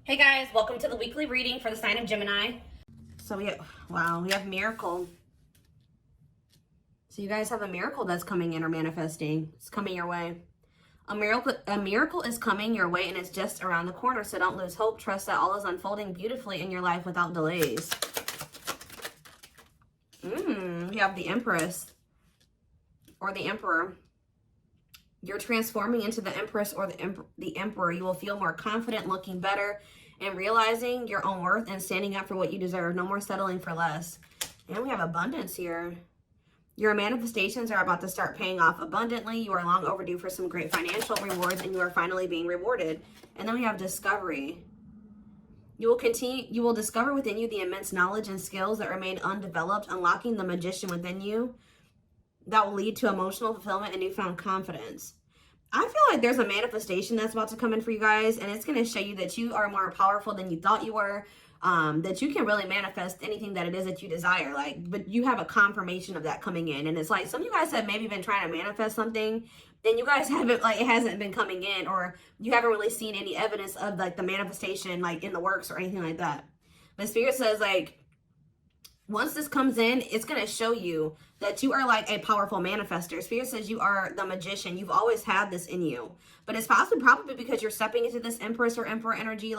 Hey guys, welcome to the weekly reading for the sign of Gemini. So we have miracle. So you guys have a miracle that's coming in or manifesting. It's coming your way. A miracle is coming your way and it's just around the corner. So don't lose hope. Trust that all is unfolding beautifully in your life without delays. You have the Empress or the Emperor. You're transforming into the Empress or the Emperor. You will feel more confident, looking better, and realizing your own worth and standing up for what you deserve. No more settling for less. And we have abundance here. Your manifestations are about to start paying off abundantly. You are long overdue for some great financial rewards, and you are finally being rewarded. And then we have discovery. You will discover within you the immense knowledge and skills that remain undeveloped, unlocking the magician within you. That will lead to emotional fulfillment and newfound confidence. I feel like there's a manifestation that's about to come in for you guys, and it's going to show you that you are more powerful than you thought you were, that you can really manifest anything that it is that you desire. But you have a confirmation of that coming in, and it's like some of you guys have maybe been trying to manifest something, and you guys haven't, it hasn't been coming in, or you haven't really seen any evidence of the manifestation in the works or anything like that. But Spirit says once this comes in, it's going to show you that you are a powerful manifester. Spirit says you are the magician. You've always had this in you. But it's probably because you're stepping into this Empress or Emperor energy.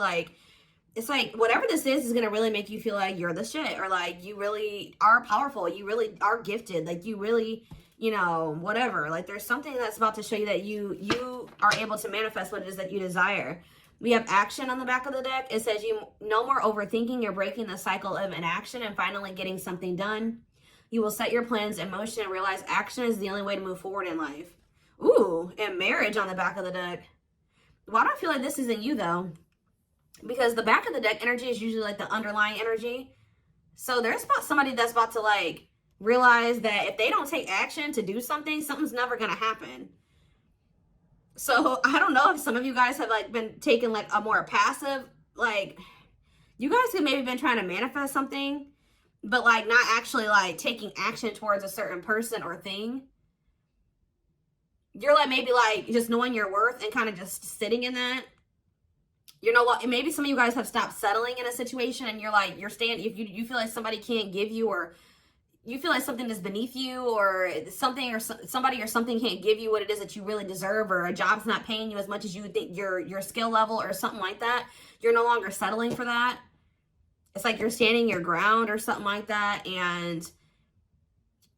It's whatever this is going to really make you feel like you're the shit. Or you really are powerful. You really are gifted. You really, whatever. There's something that's about to show you that you are able to manifest what it is that you desire. We have action on the back of the deck. It says no more overthinking. You're breaking the cycle of inaction and finally getting something done. You will set your plans in motion and realize action is the only way to move forward in life. Ooh, and marriage on the back of the deck. Well, I don't feel like this isn't you though, because the back of the deck energy is usually the underlying energy. So there's somebody that's about to realize that if they don't take action to do something, something's never going to happen. So I don't know if some of you guys have been taking a more passive, you guys have maybe been trying to manifest something, but not actually taking action towards a certain person or thing. You're maybe just knowing your worth and kind of just sitting in that. Maybe some of you guys have stopped settling in a situation, and you're staying, if you feel like somebody can't give you, or you feel like something is beneath you, or something or somebody or something can't give you what it is that you really deserve, or a job's not paying you as much as you think your skill level or something like that. You're no longer settling for that. It's you're standing your ground or something like that. And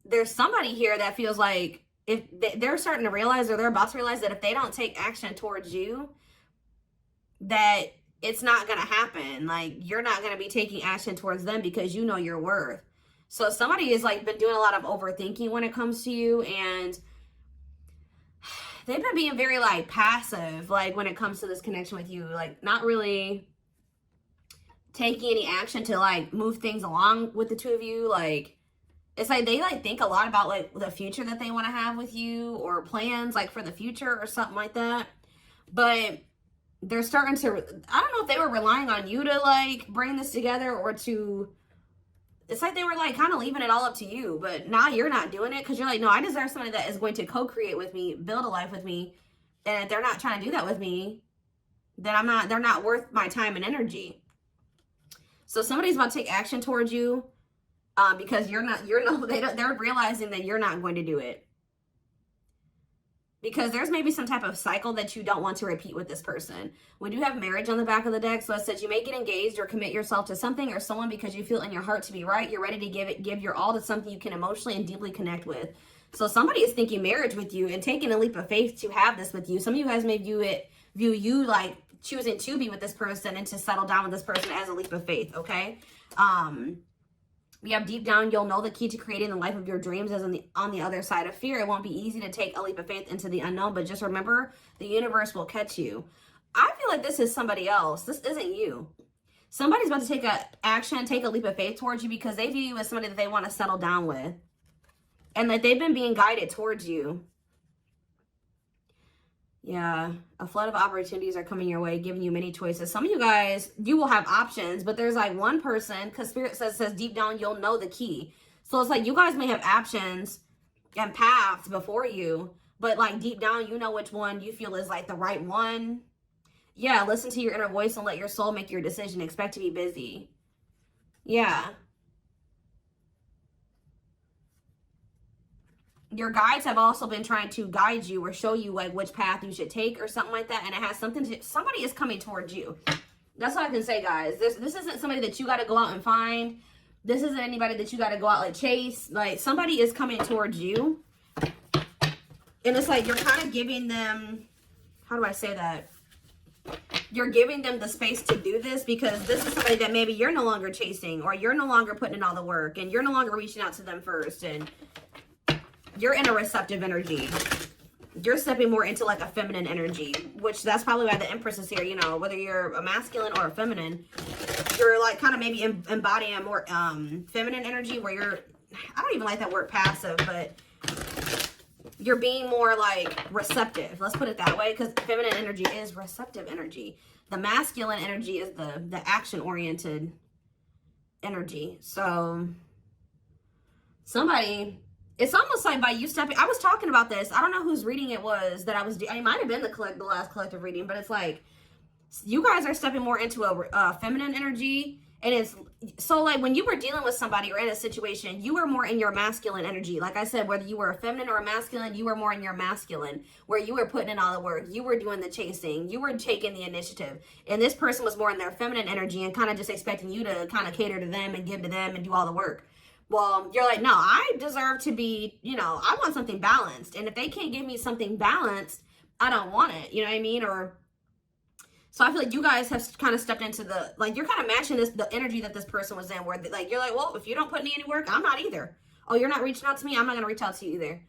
there's somebody here that feels like if they're starting to realize, or they're about to realize, that if they don't take action towards you, that it's not going to happen. You're not going to be taking action towards them because you know your worth. So somebody has been doing a lot of overthinking when it comes to you, and they've been being very passive when it comes to this connection with you, not really taking any action to move things along with the two of you. It's they think a lot about the future that they want to have with you, or plans for the future or something like that. But they're starting to, I don't know if they were relying on you to bring this together, or to, it's they were kind of leaving it all up to you, but now you're not doing it because you're no, I deserve somebody that is going to co-create with me, build a life with me. And if they're not trying to do that with me, then they're not worth my time and energy. So somebody's about to take action towards you because they're realizing that you're not going to do it. Because there's maybe some type of cycle that you don't want to repeat with this person. We do have marriage on the back of the deck. So it says you may get engaged or commit yourself to something or someone because you feel in your heart to be right. You're ready to give your all to something you can emotionally and deeply connect with. So somebody is thinking marriage with you and taking a leap of faith to have this with you. Some of you guys may view you choosing to be with this person and to settle down with this person as a leap of faith, okay? We have deep down, you'll know the key to creating the life of your dreams is on the other side of fear. It won't be easy to take a leap of faith into the unknown, but just remember, the universe will catch you. I feel like this is somebody else. This isn't you. Somebody's about to take a leap of faith towards you because they view you as somebody that they want to settle down with. And they've been being guided towards you. Yeah, a flood of opportunities are coming your way, giving you many choices. Some of you guys, you will have options, but there's one person, because Spirit says deep down, you'll know the key. So it's you guys may have options and paths before you, but deep down, you know which one you feel is the right one. Yeah, listen to your inner voice and let your soul make your decision. Expect to be busy. Yeah. Your guides have also been trying to guide you or show you like which path you should take or something like that. And it has something to, somebody is coming towards you. That's all I can say, guys. This isn't somebody that you got to go out and find. This isn't anybody that you got to go out like chase. Like, somebody is coming towards you. And it's like you're kind of giving them, how do I say that? You're giving them the space to do this because this is somebody that maybe you're no longer chasing, or you're no longer putting in all the work, and you're no longer reaching out to them first, and you're in a receptive energy. You're stepping more into like a feminine energy, which that's probably why the Empress is here. You know, whether you're a masculine or a feminine, you're like kind of maybe embodying a more feminine energy where you're, I don't even like that word passive, but you're being more like receptive. Let's put it that way, because feminine energy is receptive energy. The masculine energy is the action-oriented energy. So somebody, it's almost like by you stepping, I was talking about this. I don't know whose reading it was that I was doing. It might have been the last collective reading, but it's like you guys are stepping more into a feminine energy. And it's so like when you were dealing with somebody or in a situation, you were more in your masculine energy. Like I said, whether you were a feminine or a masculine, you were more in your masculine, where you were putting in all the work. You were doing the chasing. You were taking the initiative. And this person was more in their feminine energy and kind of just expecting you to kind of cater to them and give to them and do all the work. Well, you're like, no, I deserve to be, you know, I want something balanced. And if they can't give me something balanced, I don't want it. You know what I mean? Or so I feel like you guys have kind of stepped into the, like, you're kind of matching the energy that this person was in, where like, you're like, well, if you don't put in any work, I'm not either. Oh, you're not reaching out to me, I'm not going to reach out to you either.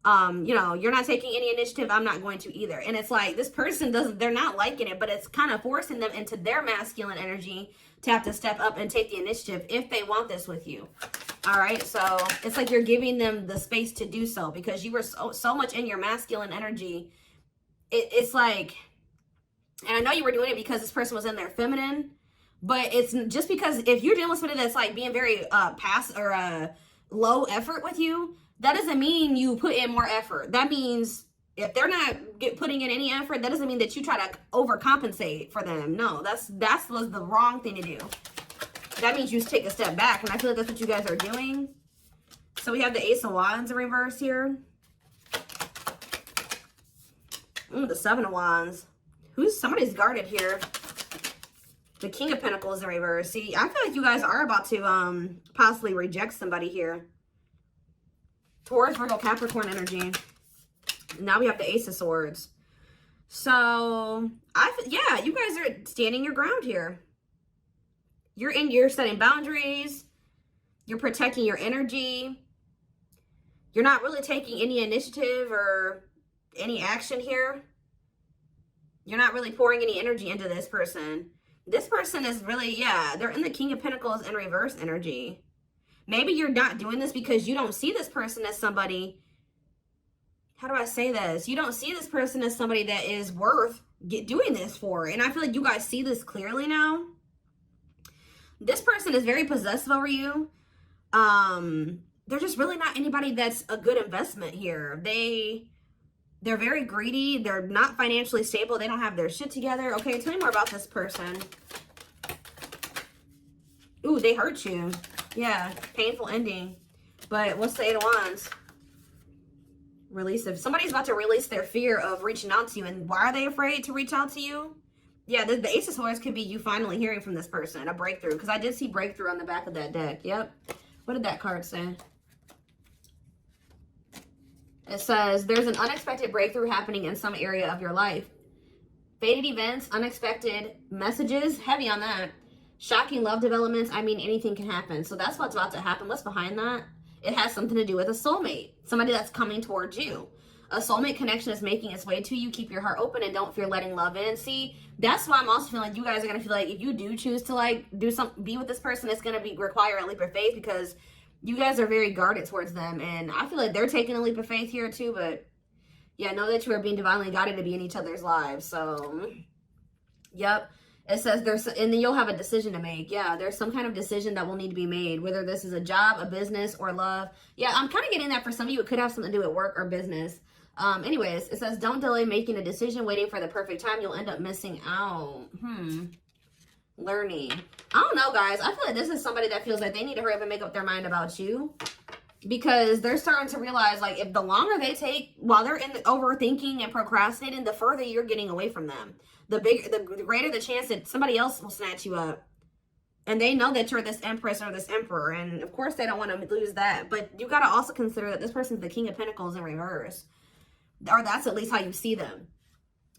You know, you're not taking any initiative, I'm not going to either. And it's like, this person they're not liking it, but it's kind of forcing them into their masculine energy to have to step up and take the initiative if they want this with you. All right, so it's like you're giving them the space to do so because you were so much in your masculine energy. It's like, and I know you were doing it because this person was in their feminine, but it's just because if you're dealing with somebody that's like being very low effort with you, that doesn't mean you put in more effort. That means if they're not putting in any effort, that doesn't mean that you try to overcompensate for them. No, that was the wrong thing to do. That means you take a step back, and I feel like that's what you guys are doing. So we have the Ace of Wands in reverse here. The Seven of Wands. Somebody's guarded here. The King of Pentacles in reverse. See, I feel like you guys are about to possibly reject somebody here. Taurus, Virgo, Capricorn energy. Now we have the Ace of Swords. So, yeah, you guys are standing your ground here. You're setting boundaries. You're protecting your energy. You're not really taking any initiative or any action here. You're not really pouring any energy into this person. This person is really, yeah, they're in the King of Pentacles in reverse energy. Maybe you're not doing this because you don't see this person as somebody, how do I say this? You don't see this person as somebody that is worth doing this for. And I feel like you guys see this clearly now. This person is very possessive over you. They're just really not anybody that's a good investment here. They're very greedy. They're not financially stable. They don't have their shit together. Okay, tell me more about this person. Ooh, they hurt you. Yeah, painful ending. But what's the Eight of Wands? Release. If somebody's about to release their fear of reaching out to you, and why are they afraid to reach out to you? Yeah, the Ace of Swords could be you finally hearing from this person, a breakthrough. Because I did see breakthrough on the back of that deck. Yep. What did that card say? It says, there's an unexpected breakthrough happening in some area of your life. Fated events, unexpected messages, heavy on that. Shocking love developments, I mean, anything can happen. So that's what's about to happen. What's behind that? It has something to do with a soulmate. Somebody that's coming towards you. A soulmate connection is making its way to you. Keep your heart open and don't fear letting love in. See, that's why I'm also feeling like you guys are going to feel like if you do choose to like be with this person, it's going to require a leap of faith because you guys are very guarded towards them. And I feel like they're taking a leap of faith here too. But yeah, know that you are being divinely guided to be in each other's lives. So, yep. It says and then you'll have a decision to make. Yeah, there's some kind of decision that will need to be made, whether this is a job, a business, or love. Yeah, I'm kind of getting that for some of you. It could have something to do with work or business. Anyways, it says, don't delay making a decision, waiting for the perfect time. You'll end up missing out. Learning. I don't know, guys. I feel like this is somebody that feels like they need to hurry up and make up their mind about you. Because they're starting to realize, like, if the longer they take while they're in the overthinking and procrastinating, the further you're getting away from them. The greater the chance that somebody else will snatch you up. And they know that you're this empress or this emperor. And, of course, they don't want to lose that. But you got to also consider that this person's the King of Pentacles in reverse. Or that's at least how you see them.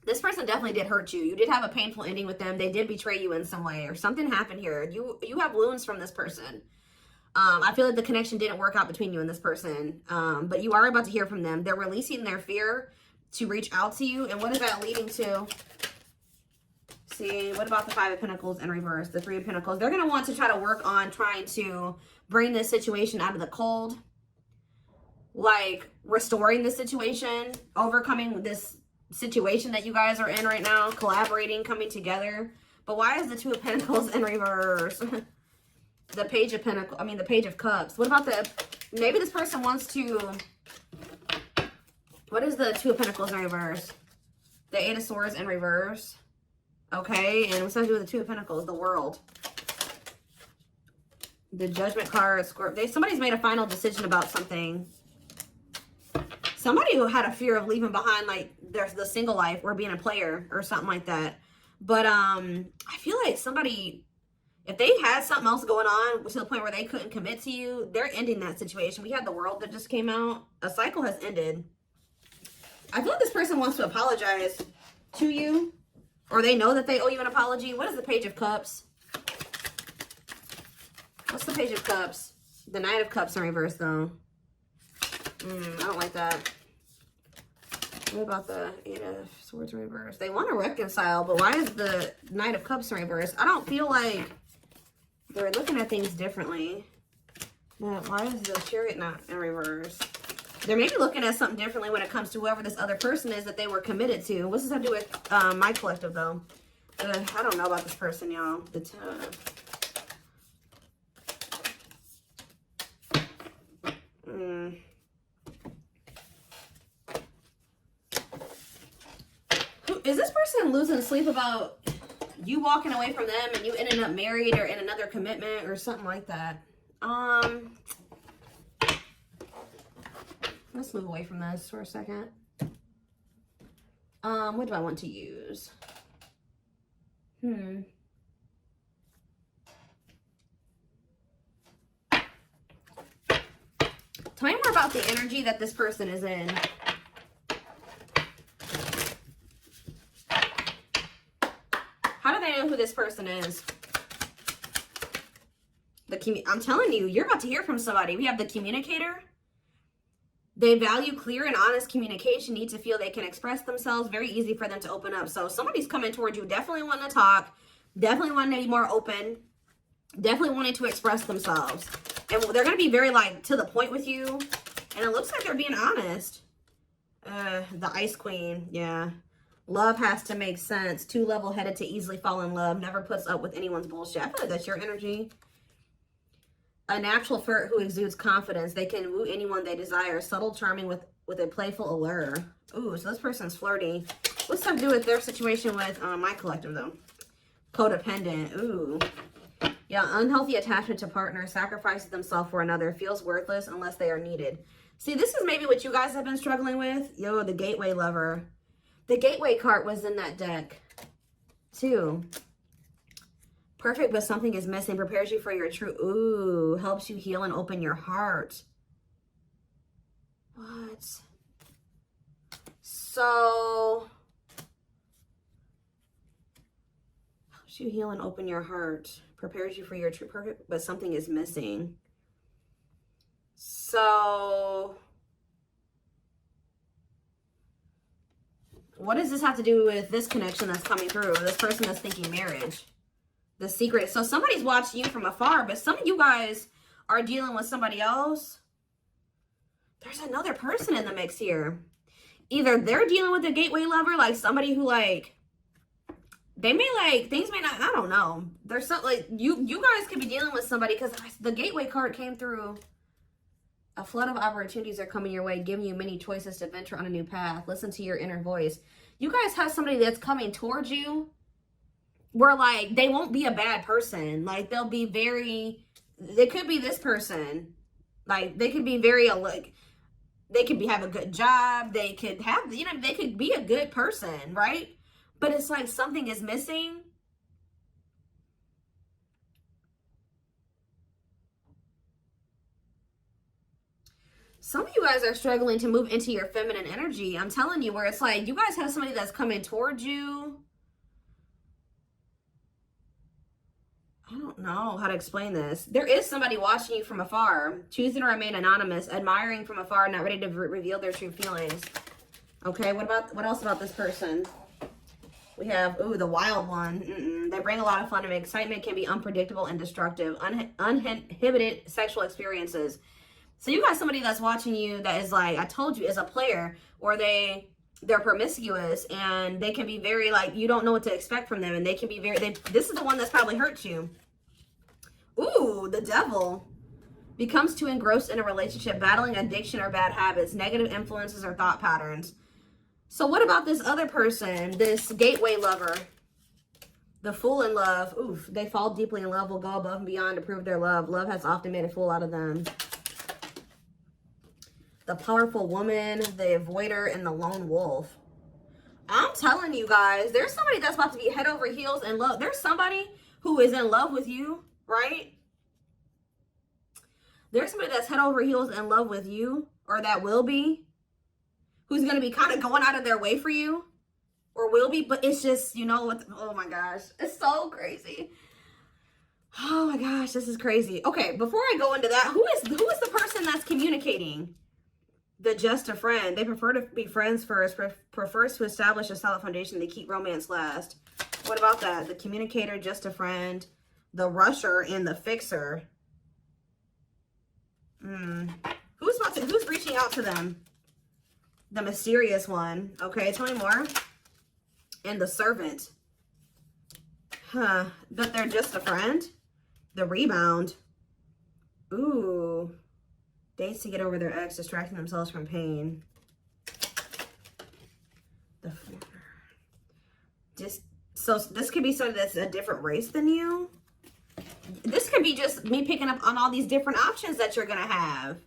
This person definitely did hurt you. You did have a painful ending with them. They did betray you in some way. Or something happened here. You have wounds from this person. I feel like the connection didn't work out between you and this person. But you are about to hear from them. They're releasing their fear to reach out to you. And what is that leading to? See, what about the Five of Pentacles in reverse? The Three of Pentacles. They're going to want to try to work on trying to bring this situation out of the cold. Like, restoring the situation. Overcoming this situation that you guys are in right now. Collaborating, coming together. But why is the Two of Pentacles in reverse? The Page of Pentacles, the Page of Cups. What about maybe this person wants to, what is the Two of Pentacles in reverse? The Eight of Swords in reverse. Okay, and what's that to do with the Two of Pentacles? The World. The Judgment card, Scorpio. Somebody's made a final decision about something. Somebody who had a fear of leaving behind, like, there's the single life or being a player or something like that. But, I feel like somebody, if they had something else going on to the point where they couldn't commit to you, they're ending that situation. We had the World that just came out. A cycle has ended. I feel like this person wants to apologize to you. Or they know that they owe you an apology. What is the Page of Cups? What's the Page of Cups? The Knight of Cups in reverse, though. I don't like that. What about the Eight of Swords in reverse? They want to reconcile, but why is the Knight of Cups in reverse? I don't feel like they're looking at things differently. But why is the Chariot not in reverse? They're maybe looking at something differently when it comes to whoever this other person is that they were committed to. What's this have to do with my collective, though? I don't know about this person, y'all. Is this person losing sleep about you walking away from them and you ending up married or in another commitment or something like that? Let's move away from this for a second. What do I want to use? Tell me more about the energy that this person is in. How do they know who this person is? I'm telling you, you're about to hear from somebody. We have the Communicator. They value clear and honest communication, need to feel they can express themselves. Very easy for them to open up. So somebody's coming towards you, definitely wanting to talk, definitely wanting to be more open, definitely wanting to express themselves. And they're going to be very, like, to the point with you. And it looks like they're being honest. The Ice Queen, yeah. Love has to make sense. Too level-headed to easily fall in love. Never puts up with anyone's bullshit. I feel like that's your energy. A natural flirt who exudes confidence. They can woo anyone they desire. Subtle, charming with a playful allure. Ooh, so this person's flirty. What's that to do with their situation with my collective, though? Codependent. Ooh. Yeah, unhealthy attachment to partner. Sacrifices themselves for another. Feels worthless unless they are needed. See, this is maybe what you guys have been struggling with. Yo, the Gateway Lover. The Gateway card was in that deck, too. Perfect, but something is missing. Prepares you for your true... Ooh, helps you heal and open your heart. What? So... helps you heal and open your heart. Prepares you for your true... Perfect, but something is missing. So... what does this have to do with this connection that's coming through? This person that's thinking marriage. The secret. So somebody's watching you from afar, but some of you guys are dealing with somebody else. There's another person in the mix here. Either they're dealing with a gateway lover, like somebody who, like, they may, like, things may not, I don't know. There's something, like, you guys could be dealing with somebody, because the gateway card came through A flood of opportunities are coming your way, giving you many choices to venture on a new path. Listen to your inner voice. You guys have somebody that's coming towards you where, like, they won't be a bad person. Like, they'll be very, they could be this person. Like, they could be very, like, they could have a good job. They could have, you know, they could be a good person, right? But it's like something is missing. Some of you guys are struggling to move into your feminine energy. I'm telling you, where it's like you guys have somebody that's coming towards you. I don't know how to explain this. There is somebody watching you from afar, choosing to remain anonymous, admiring from afar, not ready to reveal their true feelings. Okay, what else about this person? We have, ooh, the wild one. They bring a lot of fun and excitement, can be unpredictable and destructive. Uninhibited sexual experiences. So you got somebody that's watching you that is like, I told you, is a player, or they're promiscuous, and they can be very, like, you don't know what to expect from them, and they can be very, this is the one that's probably hurt you. Ooh, the devil. Becomes too engrossed in a relationship, battling addiction or bad habits, negative influences or thought patterns. So what about this other person, this gateway lover? The fool in love. Oof, they fall deeply in love, will go above and beyond to prove their love. Love has often made a fool out of them. The powerful woman, the avoider, and the lone wolf. I'm telling you guys, there's somebody that's about to be head over heels in love. There's somebody who is in love with you, right? There's somebody that's head over heels in love with you, or that will be, who's going to be kind of going out of their way for you, or will be, but it's just, you know what, oh my gosh, it's so crazy. Oh my gosh, this is crazy. Okay, before I go into that, who is the person that's communicating? The just a friend. They prefer to be friends first, prefers to establish a solid foundation. They keep romance last. What about that? The communicator, just a friend, the rusher, and the fixer. Who's reaching out to them? The mysterious one. Okay, tell me more. And the servant. Huh. But they're just a friend. The rebound. Ooh. Dates to get over their ex, distracting themselves from pain. The so this could be somebody that's a different race than you. This could be just me picking up on all these different options that you're going to have.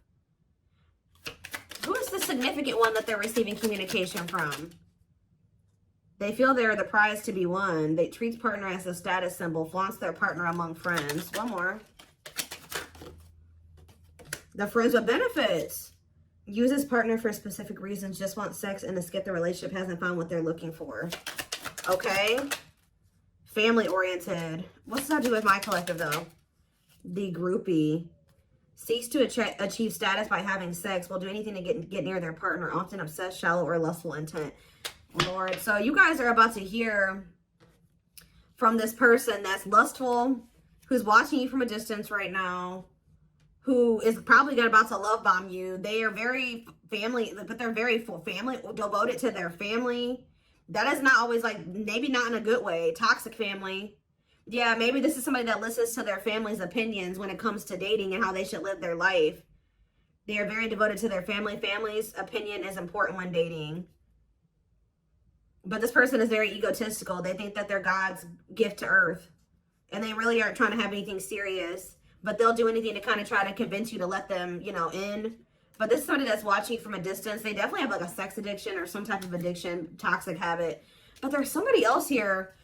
Who is the significant one that they're receiving communication from? They feel they're the prize to be won. They treat partner as a status symbol, flaunts their partner among friends. One more. The friends with benefits. Uses partner for specific reasons, just wants sex and to skip the relationship, hasn't found what they're looking for. Okay. Family oriented. What's that do with my collective though? The groupie. Seeks to achieve status by having sex. Will do anything to get near their partner. Often obsessed, shallow, or lustful intent. Lord. So you guys are about to hear from this person that's lustful, who's watching you from a distance right now, who is probably about to love bomb you. They are very family, but they're very family, devoted to their family. That is not always, like, maybe not in a good way. Toxic family. Yeah, maybe this is somebody that listens to their family's opinions when it comes to dating and how they should live their life. They are very devoted to their family. Family's opinion is important when dating. But this person is very egotistical. They think that they're God's gift to earth. And they really aren't trying to have anything serious. But they'll do anything to kind of try to convince you to let them, you know, in. But this is somebody that's watching you from a distance. They definitely have like a sex addiction or some type of addiction, toxic habit. But there's somebody else here.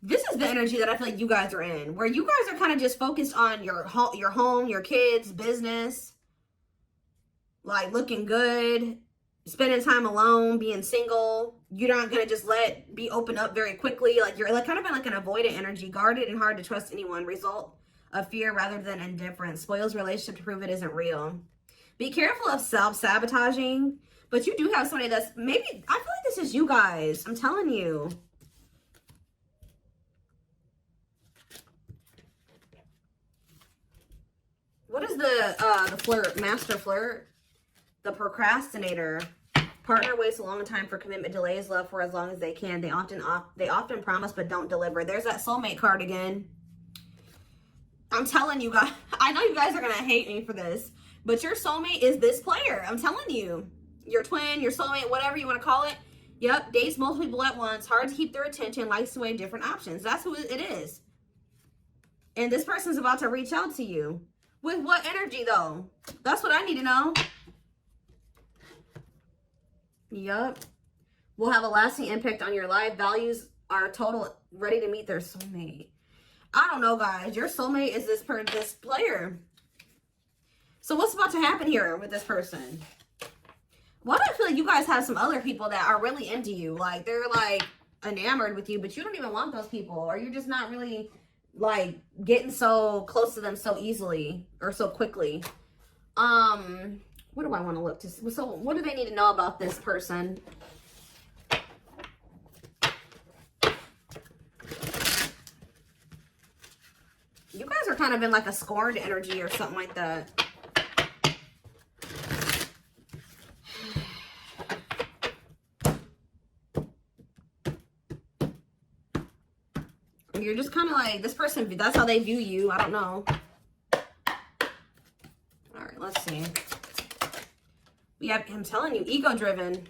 This is the energy that I feel like you guys are in, where you guys are kind of just focused on your home, your kids, business, like looking good, spending time alone, being single. You're not going to just be open up very quickly. Like you're like kind of in like an avoidant energy, guarded and hard to trust anyone. Result of fear rather than indifference. Spoils relationship to prove it isn't real. Be careful of self-sabotaging, but you do have somebody that's maybe, I feel like this is you guys. I'm telling you. What is the flirt, master flirt? The procrastinator. Partner waits a long time for commitment, delays love for as long as they can. They often promise but don't deliver. There's that soulmate card again. I'm telling you guys, I know you guys are going to hate me for this, but your soulmate is this player. I'm telling you. Your twin, your soulmate, whatever you want to call it. Yep, dates multiple people at once, hard to keep their attention, likes to weigh different options. That's who it is. And this person's about to reach out to you. With what energy, though? That's what I need to know. Yep. Will have a lasting impact on your life. Values are total, ready to meet their soulmate. I don't know, guys. Your soulmate is this player. So what's about to happen here with this person? Why do I feel like you guys have some other people that are really into you? Like, they're, like, enamored with you, but you don't even want those people. Or you're just not really, like, getting so close to them so easily or so quickly. What do I want to look to? So, what do they need to know about this person? You guys are kind of in, like, a scorned energy or something like that. You're just kind of like, this person, that's how they view you. I don't know. All right, let's see. We have, I'm telling you, ego-driven.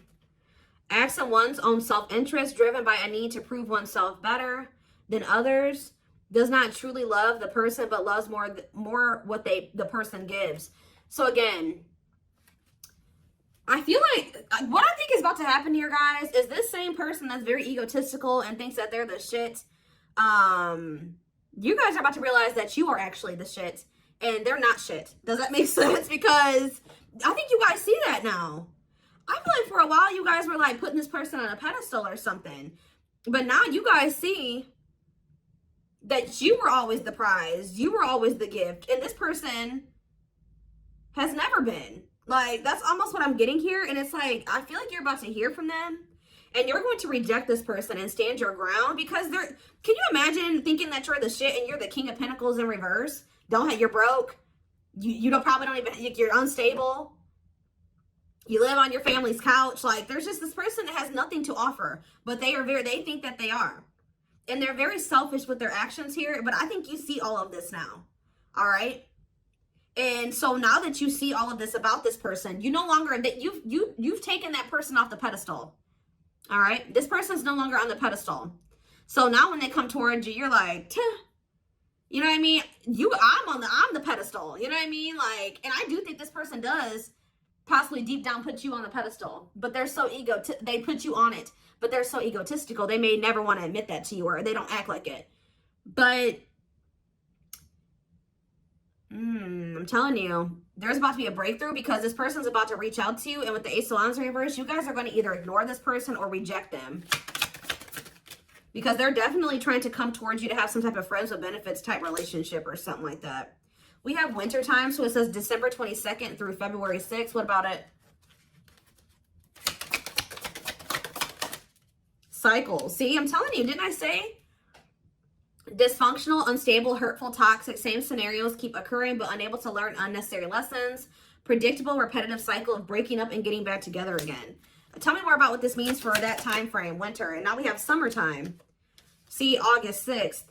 Acts on one's own self-interest, driven by a need to prove oneself better than others. Does not truly love the person, but loves more what the person gives. So again, I feel like what I think is about to happen here, guys, is this same person that's very egotistical and thinks that they're the shit. You guys are about to realize that you are actually the shit and they're not shit. Does that make sense? Because I think you guys see that now. I feel like for a while you guys were like putting this person on a pedestal or something, but now you guys see that you were always the prize, you were always the gift, and this person has never been. Like, that's almost what I'm getting here. And it's like, I feel like you're about to hear from them and you're going to reject this person and stand your ground, because they're, can you imagine thinking that you're the shit and you're the King of Pentacles in reverse? You're broke. You probably don't even, you're unstable. You live on your family's couch. Like, there's just this person that has nothing to offer, but they think that they are. And they're very selfish with their actions here, but I think you see all of this now. All right? And so now that you see all of this about this person, you no longer, that you've taken that person off the pedestal. All right? This person's no longer on the pedestal. So now when they come towards you, you're like, Tuh. You know what I mean? I'm the pedestal. You know what I mean? Like, and I do think this person does possibly deep down put you on the pedestal, but they're so they put you on it, but they're so egotistical. They may never want to admit that to you, or they don't act like it. But I'm telling you, there's about to be a breakthrough, because this person's about to reach out to you. And with the Ace of Wands in reverse, you guys are going to either ignore this person or reject them, because they're definitely trying to come towards you to have some type of friends with benefits type relationship or something like that. We have winter time, so it says December 22nd through February 6th. What about it? Cycle. See, I'm telling you, didn't I say? Dysfunctional, unstable, hurtful, toxic. Same scenarios keep occurring, but unable to learn unnecessary lessons. Predictable, repetitive cycle of breaking up and getting back together again. Tell me more about what this means for that time frame, winter. And now we have summertime. See, August 6th.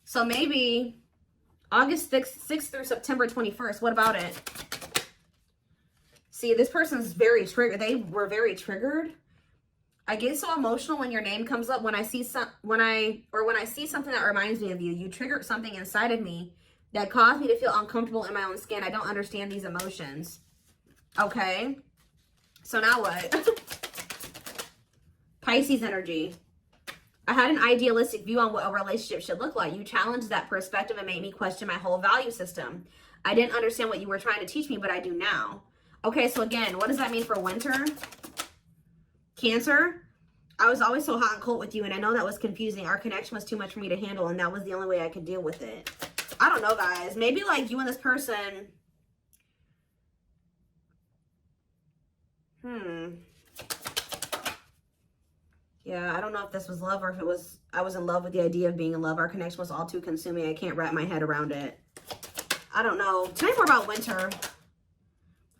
So maybe August 6th through September 21st. What about it? See, this person's very triggered. They were very triggered. I get so emotional when your name comes up. When I see something that reminds me of you. You triggered something inside of me that caused me to feel uncomfortable in my own skin. I don't understand these emotions. Okay. So now what? Pisces energy. I had an idealistic view on what a relationship should look like. You challenged that perspective and made me question my whole value system. I didn't understand what you were trying to teach me, but I do now. Okay, so again, what does that mean for winter? Cancer. I was always so hot and cold with you, and I know that was confusing. Our connection was too much for me to handle, and that was the only way I could deal with it. I don't know, guys. Maybe like you and this person. Yeah, I don't know if this was love or if it was, I was in love with the idea of being in love. Our connection was all too consuming. I can't wrap my head around it. I don't know. Tell me more about winter.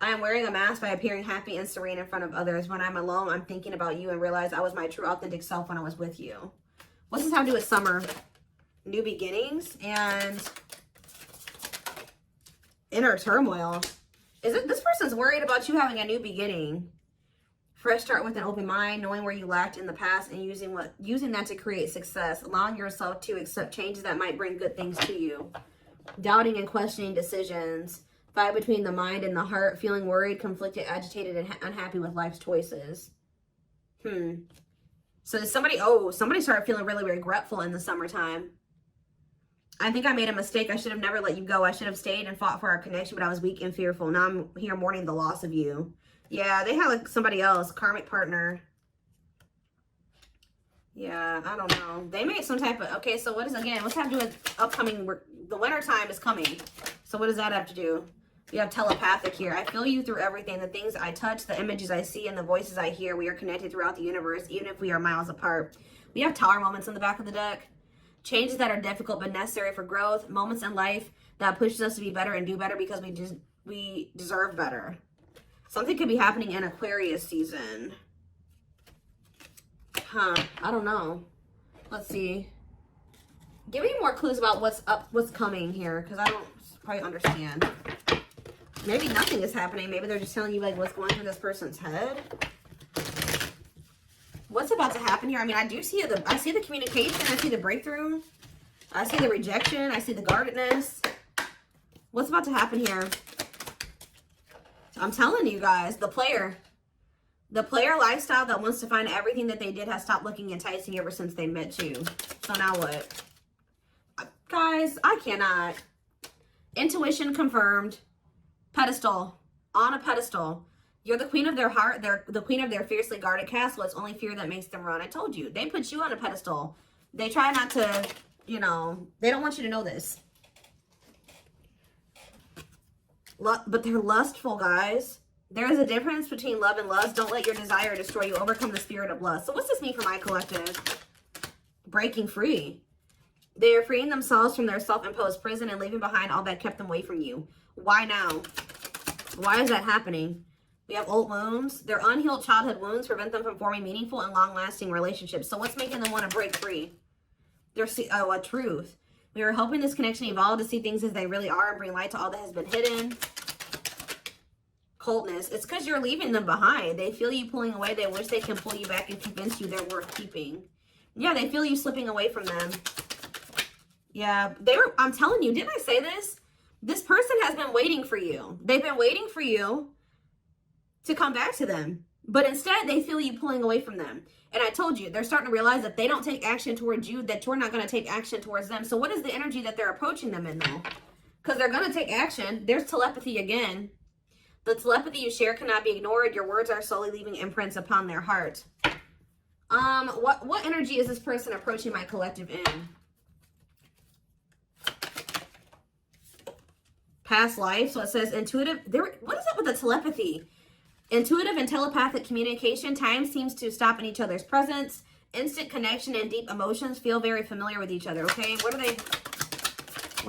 I am wearing a mask by appearing happy and serene in front of others. When I'm alone, I'm thinking about you and realize I was my true authentic self when I was with you. What's this have to do with summer? New beginnings and inner turmoil. Is it this person's worried about you having a new beginning? Fresh start with an open mind, knowing where you lacked in the past and using that to create success, allowing yourself to accept changes that might bring good things to you. Doubting and questioning decisions, fight between the mind and the heart, feeling worried, conflicted, agitated, and unhappy with life's choices. So somebody started feeling really regretful in the summertime. I think I made a mistake. I should have never let you go. I should have stayed and fought for our connection, but I was weak and fearful. Now I'm here mourning the loss of you. Yeah, they had like somebody else, karmic partner. Yeah, I don't know. They made some type of, okay, so what is, again, what's that have to do with upcoming, the winter time is coming. So what does that have to do? We have telepathic here. I feel you through everything. The things I touch, the images I see, and the voices I hear. We are connected throughout the universe, even if we are miles apart. We have tower moments in the back of the deck. Changes that are difficult but necessary for growth. Moments in life that pushes us to be better and do better because we deserve better. Something could be happening in Aquarius season. I don't know. Let's see. Give me more clues about what's coming here, because I don't quite understand. Maybe nothing is happening. Maybe they're just telling you like what's going through this person's head. What's about to happen here? I mean, I see the communication. I see the breakthrough. I see the rejection. I see the guardedness. What's about to happen here? I'm telling you guys, the player lifestyle that wants to find everything that they did has stopped looking enticing ever since they met you. So now what? Guys, I cannot. Intuition confirmed. Pedestal. On a pedestal. You're the queen of their heart. They're the queen of their fiercely guarded castle. It's only fear that makes them run. I told you. They put you on a pedestal. They try not to, you know, they don't want you to know this. But they're lustful, guys. There is a difference between love and lust. Don't let your desire destroy you. Overcome the spirit of lust. So what's this mean for my collective? Breaking free. They are freeing themselves from their self-imposed prison and leaving behind all that kept them away from you. Why now? Why is that happening? We have old wounds. Their unhealed childhood wounds prevent them from forming meaningful and long-lasting relationships. So what's making them want to break free? A truth. We are helping this connection evolve to see things as they really are and bring light to all that has been hidden. Coldness. It's because you're leaving them behind. They feel you pulling away. They wish they can pull you back and convince you they're worth keeping. Yeah, they feel you slipping away from them. Yeah, I'm telling you, didn't I say this? This person has been waiting for you. They've been waiting for you to come back to them. But instead, they feel you pulling away from them. And I told you, they're starting to realize that they don't take action towards you, that you're not going to take action towards them. So what is the energy that they're approaching them in, though? Because they're going to take action. There's telepathy again. The telepathy you share cannot be ignored. Your words are slowly leaving imprints upon their heart. What energy is this person approaching my collective in? Past life. So it says intuitive. What is up with the telepathy? Intuitive and telepathic communication. Time seems to stop in each other's presence. Instant connection and deep emotions. Feel very familiar with each other. Okay. What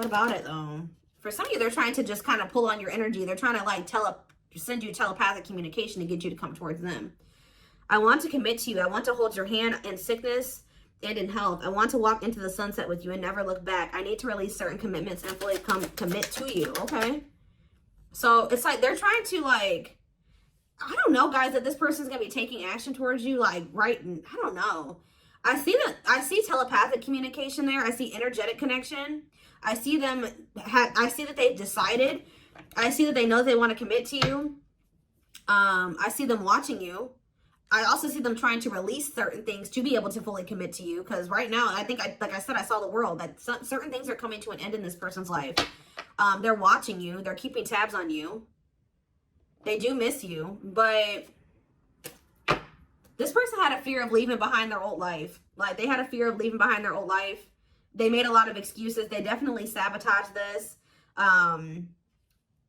about it though? For some of you, they're trying to just kind of pull on your energy. They're trying to like send you telepathic communication to get you to come towards them. I want to commit to you. I want to hold your hand in sickness and in health. I want to walk into the sunset with you and never look back. I need to release certain commitments and fully commit to you. Okay. So it's like they're trying to like, I don't know, guys, that this person's going to be taking action towards you. Like, right. I don't know. I see telepathic communication there. I see energetic connection. I see them, I see that they've decided. I see that they know they want to commit to you. I see them watching you. I also see them trying to release certain things to be able to fully commit to you. Because right now, I think, like I said, I saw the world. That certain things are coming to an end in this person's life. They're watching you. They're keeping tabs on you. They do miss you. But this person had a fear of leaving behind their old life. Like, they had a fear of leaving behind their old life. They made a lot of excuses. They definitely sabotaged this.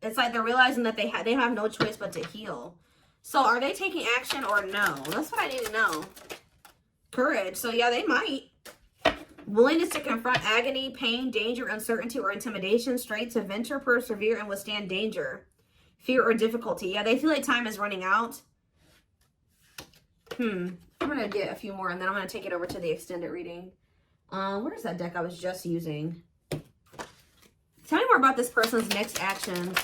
It's like they're realizing that they have no choice but to heal. So are they taking action or no? That's what I need to know. Courage. So yeah, they might. Willingness to confront agony, pain, danger, uncertainty, or intimidation. Strength to venture, persevere, and withstand danger. fear or difficulty. Yeah, they feel like time is running out. I'm going to get a few more and then I'm going to take it over to the extended reading. Where's that deck I was just using? Tell me more about this person's next actions.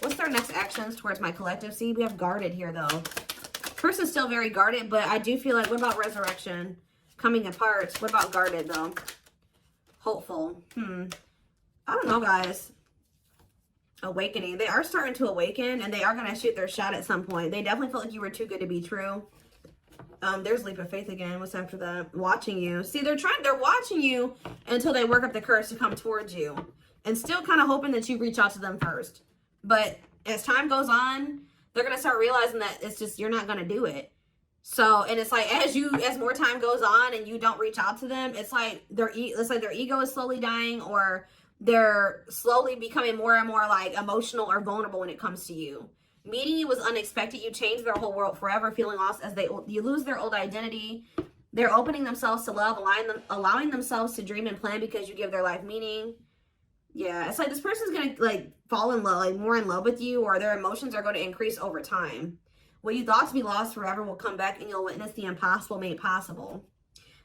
What's their next actions towards my collective? See, we have guarded here, though. Person's still very guarded, but I do feel like, what about resurrection? Coming apart. What about guarded, though? Hopeful. I don't know, guys. Awakening. They are starting to awaken, and they are going to shoot their shot at some point. They definitely felt like you were too good to be true. There's leap of faith again. What's after that? Watching you. See, they're watching you until they work up the courage to come towards you. And still kind of hoping that you reach out to them first. But as time goes on, they're going to start realizing that it's just, you're not going to do it. So, and it's like, as more time goes on and you don't reach out to them, it's like their ego is slowly dying, or they're slowly becoming more and more like emotional or vulnerable when it comes to you. Meeting you was unexpected. You changed their whole world forever, feeling lost as you lose their old identity. They're opening themselves to love, allowing themselves to dream and plan because you give their life meaning. Yeah, it's like this person's going to like fall in love, like more in love with you, or their emotions are going to increase over time. What you thought to be lost forever will come back and you'll witness the impossible made possible.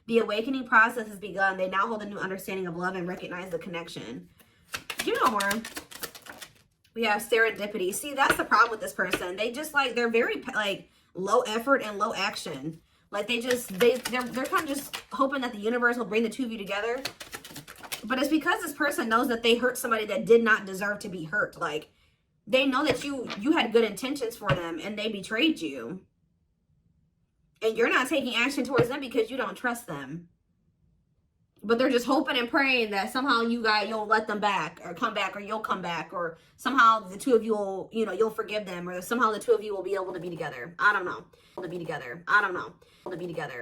The awakening process has begun. They now hold a new understanding of love and recognize the connection. You know more. We have serendipity. See, that's the problem with this person. They just like, they're very like low effort and low action. Like they're kind of just hoping that the universe will bring the two of you together. But it's because this person knows that they hurt somebody that did not deserve to be hurt. Like, they know that you had good intentions for them and they betrayed you. And you're not taking action towards them because you don't trust them. But they're just hoping and praying that somehow you'll let them back, or come back, or you'll come back, or somehow the two of you will, you'll forgive them, or somehow the two of you will be able to be together. I don't know. To be together. I don't know. To be together.